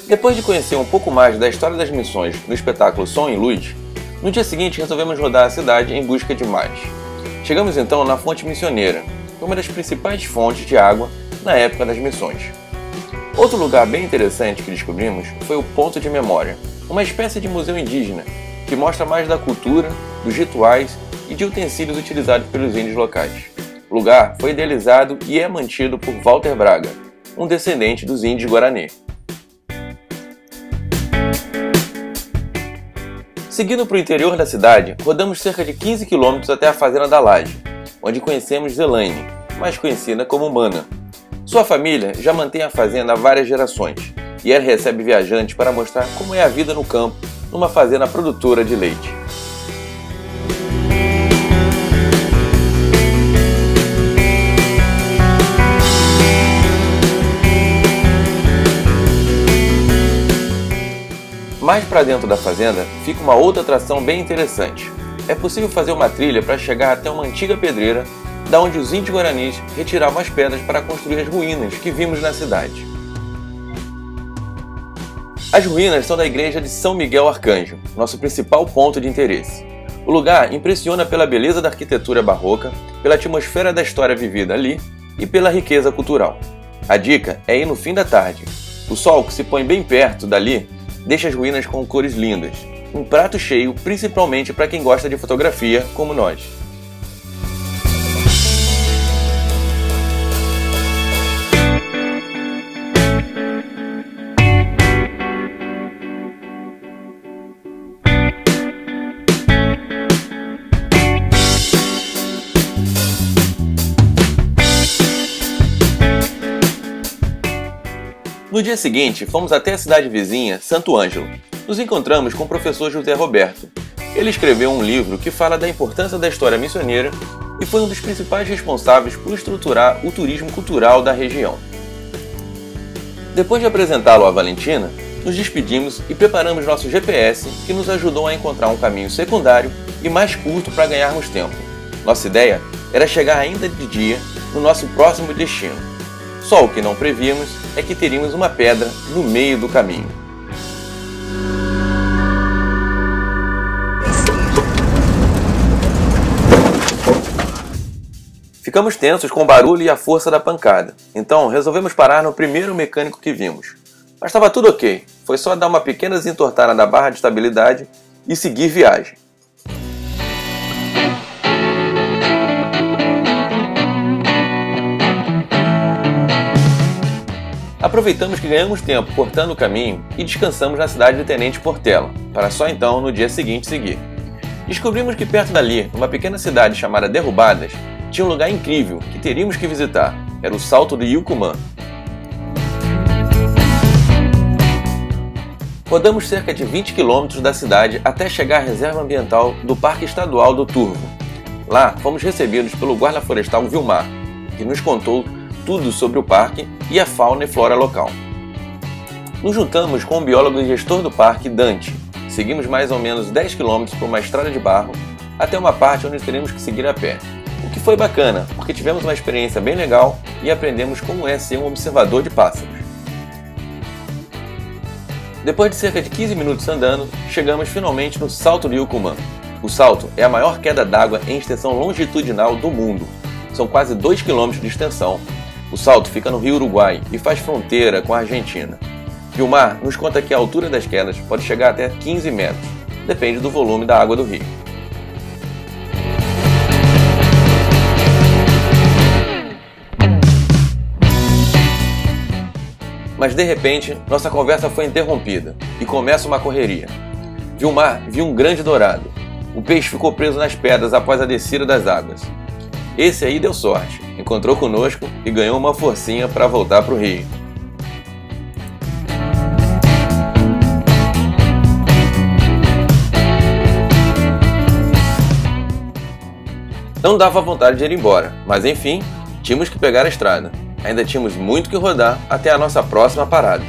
Depois de conhecer um pouco mais da história das missões no espetáculo Som e Luz, no dia seguinte resolvemos rodar a cidade em busca de mais. Chegamos então na Fonte Missioneira, uma das principais fontes de água na época das missões. Outro lugar bem interessante que descobrimos foi o Ponto de Memória, uma espécie de museu indígena que mostra mais da cultura, dos rituais e de utensílios utilizados pelos índios locais. O lugar foi idealizado e é mantido por Walter Braga, um descendente dos índios Guarani. Seguindo para o interior da cidade, rodamos cerca de 15 km até a Fazenda da Laje, onde conhecemos Zelaine, mais conhecida como Mana. Sua família já mantém a fazenda há várias gerações, e ela recebe viajantes para mostrar como é a vida no campo numa fazenda produtora de leite. Mais para dentro da fazenda fica uma outra atração bem interessante. É possível fazer uma trilha para chegar até uma antiga pedreira, da onde os índios guaranis retiravam as pedras para construir as ruínas que vimos na cidade. As ruínas são da igreja de São Miguel Arcanjo, nosso principal ponto de interesse. O lugar impressiona pela beleza da arquitetura barroca, pela atmosfera da história vivida ali e pela riqueza cultural. A dica é ir no fim da tarde. O sol, que se põe bem perto dali, deixa as ruínas com cores lindas. Um prato cheio, principalmente para quem gosta de fotografia, como nós. No dia seguinte, fomos até a cidade vizinha, Santo Ângelo. Nos encontramos com o professor José Roberto. Ele escreveu um livro que fala da importância da história missioneira e foi um dos principais responsáveis por estruturar o turismo cultural da região. Depois de apresentá-lo à Valentina, nos despedimos e preparamos nosso GPS, que nos ajudou a encontrar um caminho secundário e mais curto para ganharmos tempo. Nossa ideia era chegar ainda de dia no nosso próximo destino. Só o que não prevíamos é que teríamos uma pedra no meio do caminho. Ficamos tensos com o barulho e a força da pancada, então resolvemos parar no primeiro mecânico que vimos. Mas estava tudo ok, foi só dar uma pequena desentortada na barra de estabilidade e seguir viagem. Aproveitamos que ganhamos tempo cortando o caminho e descansamos na cidade de Tenente Portela, para só então no dia seguinte seguir. Descobrimos que perto dali, numa pequena cidade chamada Derrubadas, tinha um lugar incrível que teríamos que visitar. Era o Salto do Yucumã. Rodamos cerca de 20 km da cidade até chegar à reserva ambiental do Parque Estadual do Turvo. Lá, fomos recebidos pelo guarda florestal Vilmar, que nos contou tudo sobre o parque e a fauna e flora local. Nos juntamos com o biólogo e gestor do parque, Dante. Seguimos mais ou menos 10 km por uma estrada de barro até uma parte onde teremos que seguir a pé. O que foi bacana, porque tivemos uma experiência bem legal e aprendemos como é ser um observador de pássaros. Depois de cerca de 15 minutos andando, chegamos finalmente no Salto do Yucumã. O salto é a maior queda d'água em extensão longitudinal do mundo. São quase 2 km de extensão. O salto fica no Rio Uruguai e faz fronteira com a Argentina. Vilmar nos conta que a altura das quedas pode chegar até 15 metros, depende do volume da água do rio. Mas de repente, nossa conversa foi interrompida e começa uma correria. Vilmar viu um grande dourado. O peixe ficou preso nas pedras após a descida das águas. Esse aí deu sorte, encontrou conosco e ganhou uma forcinha para voltar para o rio. Não dava vontade de ir embora, mas enfim, tínhamos que pegar a estrada. Ainda tínhamos muito que rodar até a nossa próxima parada.